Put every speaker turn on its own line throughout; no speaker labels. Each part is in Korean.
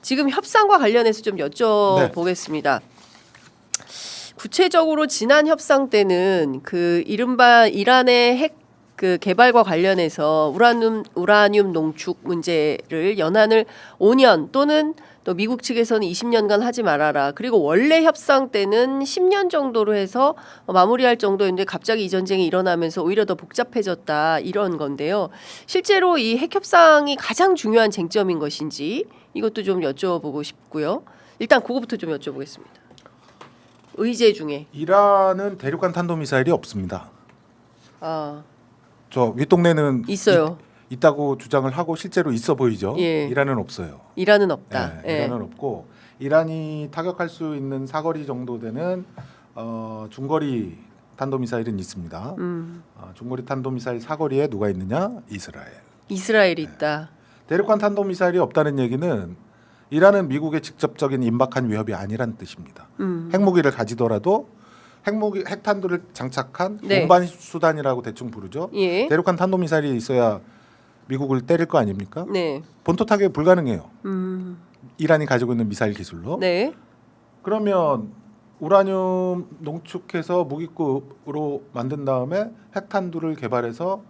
지금 협상과 관련해서 좀 여쭤보겠습니다. 구체적으로 지난 협상 때는 그 이른바 이란의 핵 그 개발과 관련해서 우라늄 농축 문제를 연한을 5년 또는 또 미국 측에서는 20년간 하지 말아라. 그리고 원래 협상 때는 10년 정도로 해서 마무리할 정도였는데 갑자기 이 전쟁이 일어나면서 오히려 더 복잡해졌다 이런 건데요. 실제로 이 핵 협상이 가장 중요한 쟁점인 것인지 이것도 좀 여쭤보고 싶고요. 일단 그거부터 좀 여쭤보겠습니다. 의제 중에
이란은 대륙간 탄도미사일이 없습니다.
아,
저 윗동네는
있어요.
있다고 주장을 하고 실제로 있어 보이죠.
예.
이란은 없어요.
이란은 없다.
네, 이란은 없고 이란이 타격할 수 있는 사거리 정도 되는 중거리 탄도미사일은 있습니다. 중거리 탄도미사일 사거리에 누가 있느냐? 이스라엘.
이스라엘이 있다.
대륙간 탄도미사일이 없다는 얘기는 이란은 미국의 직접적인 임박한 위협이 아니란 뜻입니다. 핵무기를 가지더라도 핵탄두를 장착한
네.
운반 수단이라고 대충 부르죠.
예.
대륙간 탄도미사일이 있어야 미국을 때릴 거 아닙니까?
네.
본토 타격이 불가능해요. 이란이 가지고 있는 미사일 기술로.
네.
그러면 우라늄 농축해서 무기급으로 만든 다음에 핵탄두를 개발해서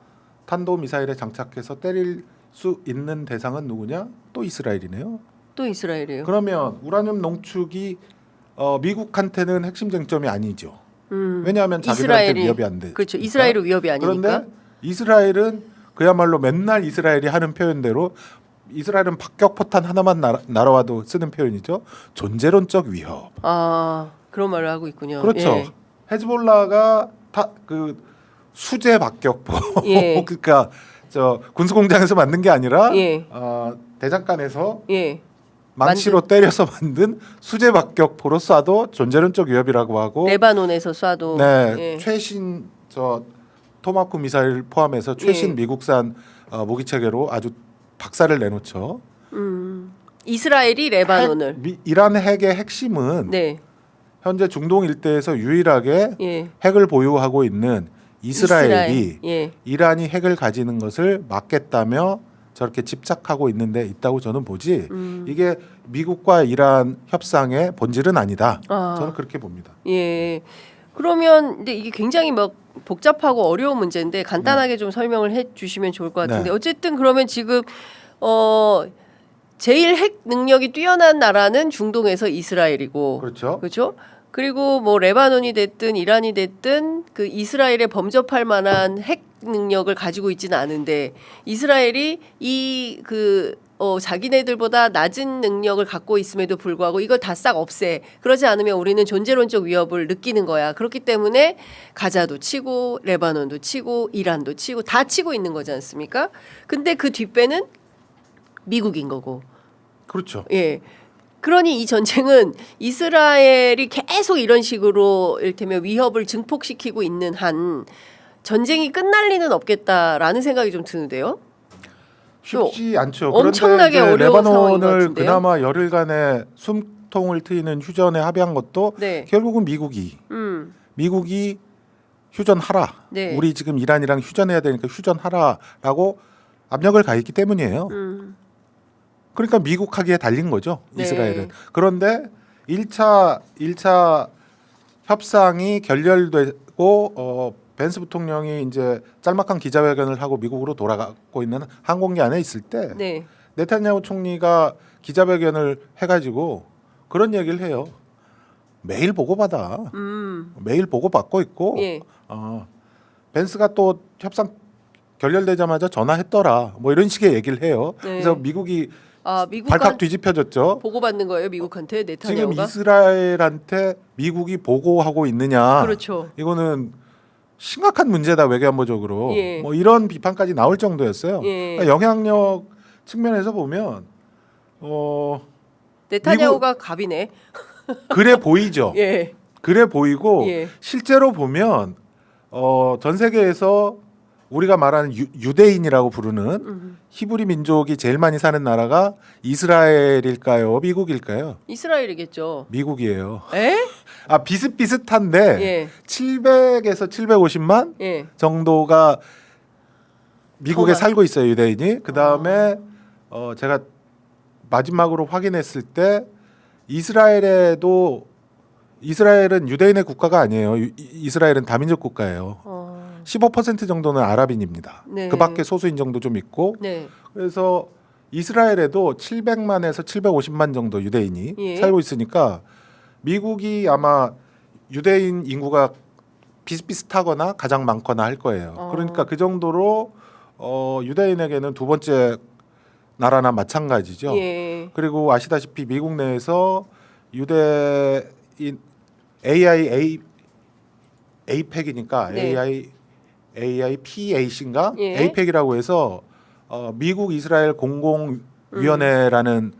탄도미사일에 장착해서 때릴 수 있는 대상은 누구냐? 또 이스라엘이네요.
또 이스라엘이에요.
그러면 우라늄 농축이 미국한테는 핵심 쟁점이 아니죠. 왜냐하면 자기들한테 위협이 안 돼.
그렇죠. 이스라엘은 위협이 아니니까.
그런데 이스라엘은 그야말로 맨날 이스라엘이 하는 표현대로 이스라엘은 박격포탄 하나만 날아와도 쓰는 표현이죠. 존재론적 위협.
아, 그런 말을 하고 있군요.
그렇죠.
예.
헤즈볼라가 그 수제 박격포.
예.
그러니까 저 군수공장에서 만든 게 아니라
예.
대장간에서
예.
망치로 때려서 만든 수제 박격포로 쏴도 존재론적 위협이라고 하고
레바논에서 쏴도
네,
예.
최신 저 토마호크 미사일 포함해서 최신
예.
미국산 무기 체계로 아주 박살을 내놓죠.
이스라엘이 레바논을
이란 핵의 핵심은
네.
현재 중동 일대에서 유일하게
예.
핵을 보유하고 있는 이스라엘이
이스라엘. 예.
이란이 핵을 가지는 것을 막겠다며 저렇게 집착하고 있는데 있다고 저는 보지 이게 미국과 이란 협상의 본질은 아니다. 저는 그렇게 봅니다.
예. 그러면 근데 이게 굉장히 막 복잡하고 어려운 문제인데 간단하게 좀 설명을 해 주시면 좋을 것 같은데
네.
어쨌든 그러면 지금 제일 핵 능력이 뛰어난 나라는 중동에서 이스라엘이고
그렇죠.
그렇죠? 그리고 뭐 레바논이 됐든 이란이 됐든 그 이스라엘에 범접할 만한 핵 능력을 가지고 있지는 않은데 이스라엘이 이 자기네들보다 낮은 능력을 갖고 있음에도 불구하고 이걸 다 싹 없애. 그러지 않으면 우리는 존재론적 위협을 느끼는 거야. 그렇기 때문에 가자도 치고 레바논도 치고 이란도 치고 다 치고 있는 거지 않습니까? 근데 그 뒷배는 미국인 거고.
그렇죠.
예. 그러니 이 전쟁은 이스라엘이 계속 이런 식으로 이를테면 위협을 증폭시키고 있는 한 전쟁이 끝날 리는 없겠다라는 생각이 좀 드는데요.
쉽지 않죠.
엄청나게
그런데
어려운 상황인 것
레바논을
같은데요.
그나마 열흘간의 숨통을 트이는 휴전에 합의한 것도
네.
결국은 미국이 휴전하라.
네.
우리 지금 이란이랑 휴전해야 되니까 휴전하라라고 압력을 가했기 때문이에요. 그러니까 미국 하기에 달린 거죠.
네.
이스라엘은. 그런데 1차 협상이 결렬되고 벤스 부통령이 이제 짤막한 기자회견을 하고 미국으로 돌아가고 있는 항공기 안에 있을 때
네.
네타냐후 총리가 기자회견을 해가지고 그런 얘기를 해요. 매일 보고받아. 매일 보고받고 있고
예.
벤스가 또 협상 결렬되자마자 전화했더라. 뭐 이런 식의 얘기를 해요.
네.
그래서 미국이
미국한
발칵 뒤집혀졌죠.
보고받는 거예요, 미국한테
지금
네타냐후가.
이스라엘한테 미국이 보고하고 있느냐.
그렇죠.
이거는 심각한 문제다 외교안보적으로.
예.
뭐 이런 비판까지 나올 정도였어요.
예.
그러니까 영향력 측면에서 보면
네타냐후가 갑이네.
그래 보이죠.
예.
그래 보이고
예.
실제로 보면 전 세계에서 우리가 말하는 유대인이라고 부르는 히브리 민족이 제일 많이 사는 나라가 이스라엘일까요? 미국일까요?
이스라엘이겠죠.
미국이에요.
에?
비슷비슷한데
예.
700에서 750만
예.
정도가 미국에
더가.
살고 있어요, 유대인이. 그다음에 제가 마지막으로 확인했을 때 이스라엘은 유대인의 국가가 아니에요. 이스라엘은 다민족 국가예요. 15% 정도는 아랍인입니다.
네.
그 밖에 소수 인종도 좀 있고
네.
그래서 이스라엘에도 700만에서 750만 정도 유대인이
예.
살고 있으니까 미국이 아마 유대인 인구가 비슷비슷하거나 가장 많거나 할 거예요. 그러니까 그 정도로 유대인에게는 두 번째 나라나 마찬가지죠.
예.
그리고 아시다시피 미국 내에서 유대인 AIPAC이니까
네.
AIPAC인가
예.
AIPAC이라고 해서 미국 이스라엘 공공위원회라는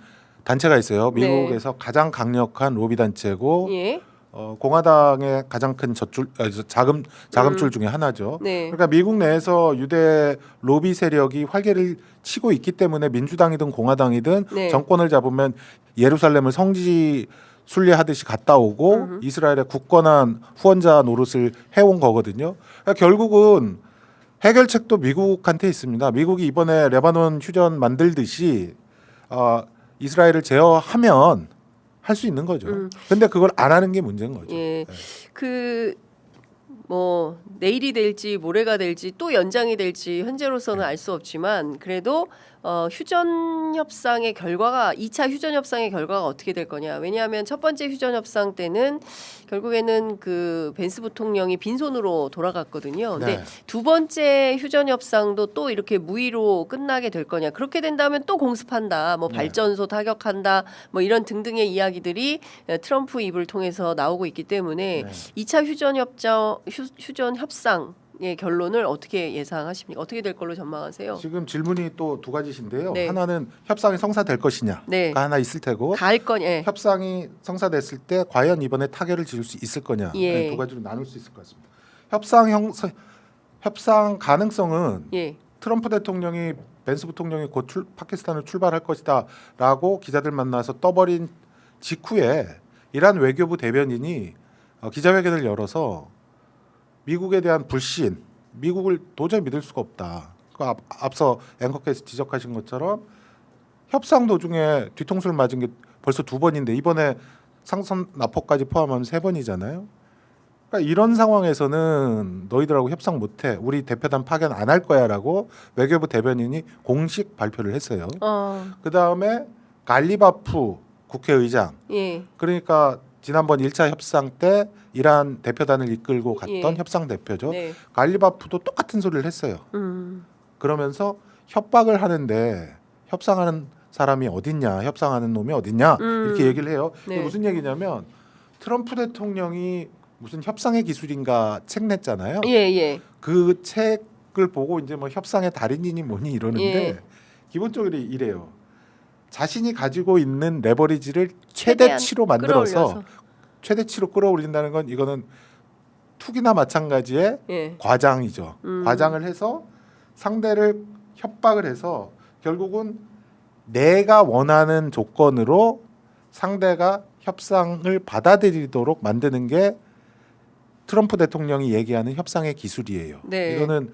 단체가 있어요.
네.
미국에서 가장 강력한 로비 단체고
예.
공화당의 가장 큰 자금줄 중에 하나죠.
네.
그러니까 미국 내에서 유대 로비 세력이 활개를 치고 있기 때문에 민주당이든 공화당이든
네.
정권을 잡으면 예루살렘을 성지 순례하듯이 갔다 오고 이스라엘의 굳건한 후원자 노릇을 해온 거거든요. 그러니까 결국은 해결책도 미국한테 있습니다. 미국이 이번에 레바논 휴전 만들듯이 이스라엘을 제어하면 할 수 있는 거죠. 근데 그걸 안 하는 게 문제인 거죠.
예.
네.
그 뭐 내일이 될지 모레가 될지 또 연장이 될지 현재로서는 알 수 없지만 그래도 휴전 협상의 결과가 2차 휴전 협상의 결과가 어떻게 될 거냐. 왜냐하면 첫 번째 휴전 협상 때는 결국에는 그 벤스 부통령이 빈손으로 돌아갔거든요. 근데
네.
두 번째 휴전 협상도 또 이렇게 무의로 끝나게 될 거냐. 그렇게 된다면 또 공습한다. 뭐
네.
발전소 타격한다. 뭐 이런 등등의 이야기들이 트럼프 입을 통해서 나오고 있기 때문에
네.
2차 휴전 협상의 결론을 어떻게 예상하십니까? 어떻게 될 걸로 전망하세요?
지금 질문이 또 두 가지신데요.
네.
하나는 협상이 성사될 것이냐가
네.
하나 있을 테고
갈 거냐? 예.
협상이 성사됐을 때 과연 이번에 타결을 지을 수 있을 거냐
예.
두 가지로 나눌 수 있을 것 같습니다. 협상 가능성은
예.
트럼프 대통령이 벤스 부통령이 곧 파키스탄을 출발할 것이다라고 기자들 만나서 떠버린 직후에 이란 외교부 대변인이 기자회견을 열어서 미국에 대한 불신, 미국을 도저히 믿을 수가 없다. 앞서 앵커께서 지적하신 것처럼 협상 도중에 뒤통수를 맞은 게 벌써 2번인데 이번에 상선 납포까지 포함하면 3번이잖아요. 그러니까 이런 상황에서는 너희들하고 협상 못해. 우리 대표단 파견 안 할 거야라고 외교부 대변인이 공식 발표를 했어요. 그다음에 갈리바프 국회의장.
예.
그러니까 지난번 1차 협상 때 이란 대표단을 이끌고 갔던
예.
협상 대표죠.
네.
갈리바프도 똑같은 소리를 했어요. 그러면서 협박을 하는데 협상하는 사람이 어딨냐, 협상하는 놈이 어딨냐 이렇게 얘기를 해요.
네.
이게 무슨 얘기냐면 트럼프 대통령이 무슨 협상의 기술인가 책 냈잖아요.
예, 예.
그 책을 보고 이제 뭐 협상의 달인이니 뭐니 이러는데
예.
기본적으로 이래요. 자신이 가지고 있는 레버리지를
최대한
최대치로 만들어서
끌어올려서.
최대치로 끌어올린다는 건 이거는 투기나 마찬가지의
예.
과장이죠. 과장을 해서 상대를 협박을 해서 결국은 내가 원하는 조건으로 상대가 협상을 받아들이도록 만드는 게 트럼프 대통령이 얘기하는 협상의 기술이에요.
네.
이거는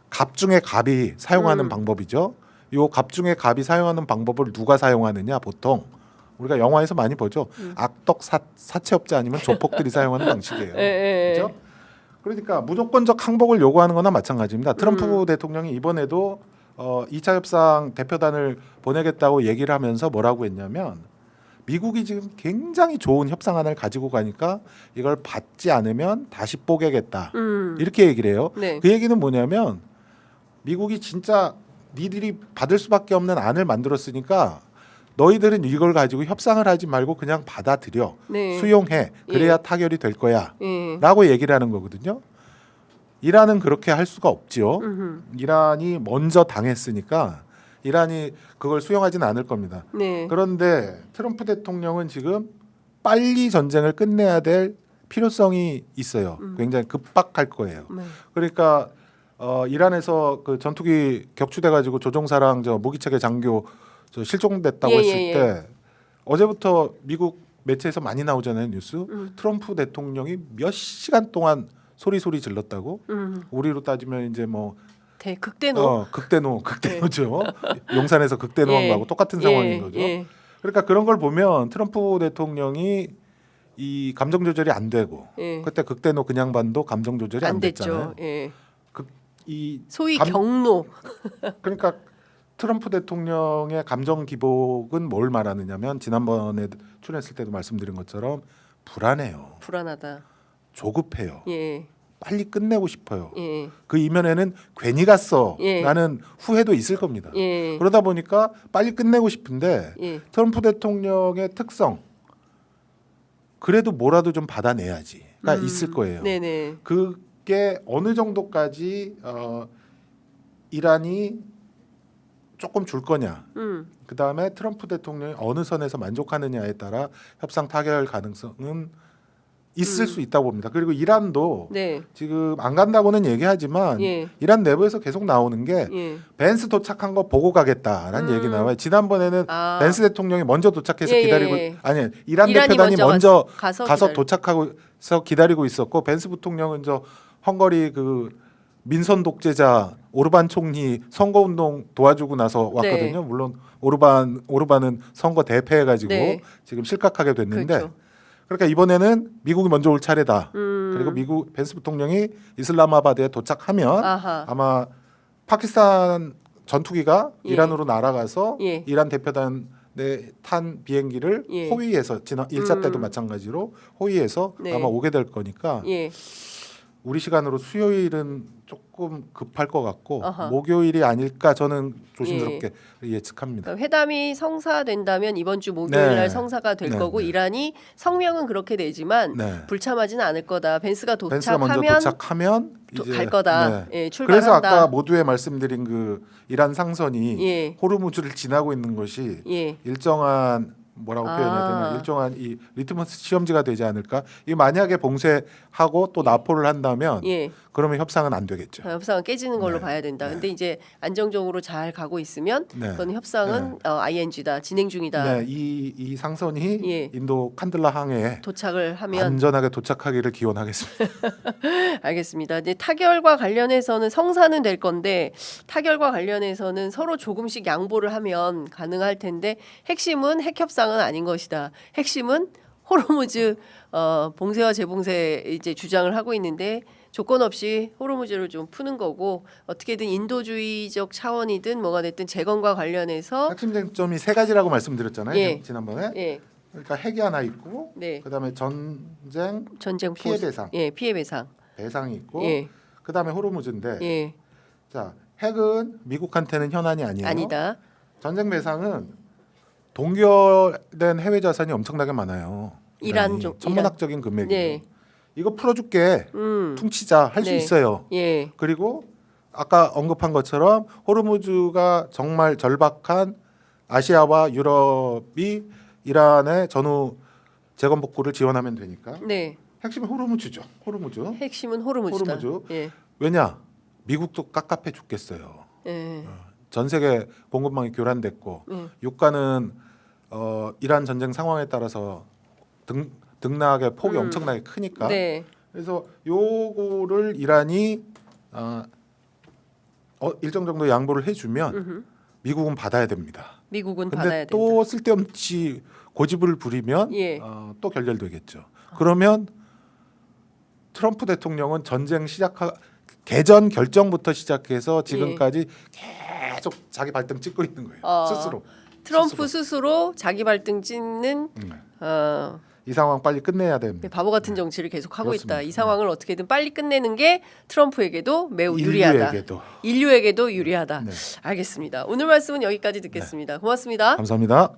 갑 중에 갑이 사용하는 방법이죠. 요 갑 중에 갑이 사용하는 방법을 누가 사용하느냐 보통 우리가 영화에서 많이 보죠. 악덕 사채업자 아니면 조폭들이 사용하는 방식이에요.
예.
그렇죠? 그러니까 무조건적 항복을 요구하는 거나 마찬가지입니다. 트럼프 대통령이 이번에도 2차 협상 대표단을 보내겠다고 얘기를 하면서 뭐라고 했냐면 미국이 지금 굉장히 좋은 협상안을 가지고 가니까 이걸 받지 않으면 다시 뽀개겠다. 이렇게 얘기를 해요.
네.
그 얘기는 뭐냐면 미국이 진짜 니들이 받을 수밖에 없는 안을 만들었으니까 너희들은 이걸 가지고 협상을 하지 말고 그냥 받아들여.
네.
수용해. 그래야
예.
타결이 될 거야.
예.
라고 얘기를 하는 거거든요. 이란은 그렇게 할 수가 없죠. 이란이 먼저 당했으니까 이란이 그걸 수용하지는 않을 겁니다.
네.
그런데 트럼프 대통령은 지금 빨리 전쟁을 끝내야 될 필요성이 있어요. 굉장히 급박할 거예요.
네.
그러니까 이란에서 그 전투기 격추돼 가지고 조종사랑 저 무기체계 장교 저 실종됐다고
예,
했을
예, 예.
때 어제부터 미국 매체에서 많이 나오잖아요 뉴스. 트럼프 대통령이 몇 시간 동안 소리 질렀다고. 우리로 따지면 이제 뭐
극대노.
극대노죠. 용산에서 극대노하고 똑같은 상황인 거죠. 그러니까 그런 걸 보면 트럼프 대통령이 이 감정 조절이 안 되고 그때 극대노 그냥 반도 감정 조절이 안 됐잖아요.
됐죠.
이
소위 경로.
그러니까 트럼프 대통령의 감정 기복은 뭘 말하느냐면 지난번에 출연했을 때도 말씀드린 것처럼 불안해요.
불안하다.
조급해요.
예.
빨리 끝내고 싶어요.
예.
그 이면에는 괜히 갔어
예.
라는 후회도 있을 겁니다.
예.
그러다 보니까 빨리 끝내고 싶은데
예.
트럼프 대통령의 특성 그래도 뭐라도 좀 받아내야지가 있을 거예요.
네네.
그게 어느 정도까지 이란이 조금 줄 거냐. 그 다음에 트럼프 대통령이 어느 선에서 만족하느냐에 따라 협상 타결 가능성은 있을 수 있다고 봅니다. 그리고 이란도
네.
지금 안 간다고는 얘기하지만
예.
이란 내부에서 계속 나오는 게
예.
벤스 도착한 거 보고 가겠다라는 얘기 나와요. 지난번에는 벤스 대통령이 먼저 도착해서 기다리고 아니 이란 대표단이 먼저 가서 도착하고서 기다리고 있었고 벤스 부통령은 저 헝가리 그 민선 독재자 오르반 총리 선거운동 도와주고 나서 왔거든요.
네.
물론 오르반은 선거 대패해가지고
네.
지금 실각하게 됐는데
그렇죠.
그러니까 이번에는 미국이 먼저 올 차례다. 그리고 미국 벤스 부통령이 이슬라마바드에 도착하면 아마 파키스탄 전투기가 이란으로 날아가서 이란 대표단에 탄 비행기를 호위해서 지난 1차 때도 마찬가지로 호위해서 아마 오게 될 거니까 우리 시간으로 수요일은 조금 급할 것 같고 목요일이 아닐까 저는 조심스럽게 예측합니다.
그러니까 회담이 성사된다면 이번 주 목요일 날 성사가 될 거고 이란이 성명은 그렇게 내지만 불참하지는 않을 거다. 벤스가
벤스가 먼저 도착하면 이제
갈 거다. 출발한다.
그래서 아까 모두에 말씀드린 그 이란 상선이 호르무즈를 지나고 있는 것이 일정한 뭐라고 표현해야 되나 일정한 이 리트머스 시험지가 되지 않을까? 이 만약에 봉쇄하고 또 납포를 한다면 그러면 협상은 안 되겠죠.
협상은 깨지는 걸로 봐야 된다. 근데 이제 안정적으로 잘 가고 있으면 그건 협상은 ING다 진행 중이다.
이 상선이 인도 칸들라 항해에
도착을 하면
안전하게 도착하기를 기원하겠습니다.
알겠습니다. 이제 타결과 관련해서는 성사는 될 건데 타결과 관련해서는 서로 조금씩 양보를 하면 가능할 텐데 핵심은 핵 협상은 아닌 것이다. 핵심은 호르무즈 봉쇄와 재봉쇄 이제 주장을 하고 있는데 조건 없이 호르무즈를 좀 푸는 거고 어떻게든 인도주의적 차원이든 뭐가 됐든 재건과 관련해서
핵심 쟁점이 세 가지라고 말씀드렸잖아요. 지난번에. 그러니까 핵이 하나 있고 그다음에 전쟁 피해 배상.
피해 배상.
배상이 있고 그다음에 호르무즈인데 자, 핵은 미국한테는 현안이 아니에요.
아니다.
전쟁 배상은 동결된 해외 자산이 엄청나게 많아요.
이란
천문학적인 금액이에요. 이거 풀어줄게. 퉁치자 할 수 있어요. 그리고 아까 언급한 것처럼 호르무즈가 정말 절박한 아시아와 유럽이 이란의 전후 재건 복구를 지원하면 되니까. 핵심은 호르무즈죠.
핵심은 호르무즈다.
왜냐? 미국도 깝깝해 죽겠어요. 전 세계 공급망이 교란됐고 유가는 이란 전쟁 상황에 따라서 등락의 폭이 엄청나게 크니까 그래서 요거를 이란이 일정 정도 양보를 해주면 미국은 받아야 됩니다.
미국은
근데
받아야 된다.
또 쓸데없이 고집을 부리면 또 결렬되겠죠. 그러면 트럼프 대통령은 전쟁 개전 결정부터 시작해서 지금까지 계속 자기 발등 찍고 있는 거예요. 스스로.
트럼프 스스로 자기 발등 찍는
이 상황 빨리 끝내야 됩니다.
바보 같은 정치를 계속 하고
그렇습니다.
있다. 이 상황을 어떻게든 빨리 끝내는 게 트럼프에게도 매우 유리하다. 인류에게도 유리하다. 알겠습니다. 오늘 말씀은 여기까지 듣겠습니다. 고맙습니다.
감사합니다.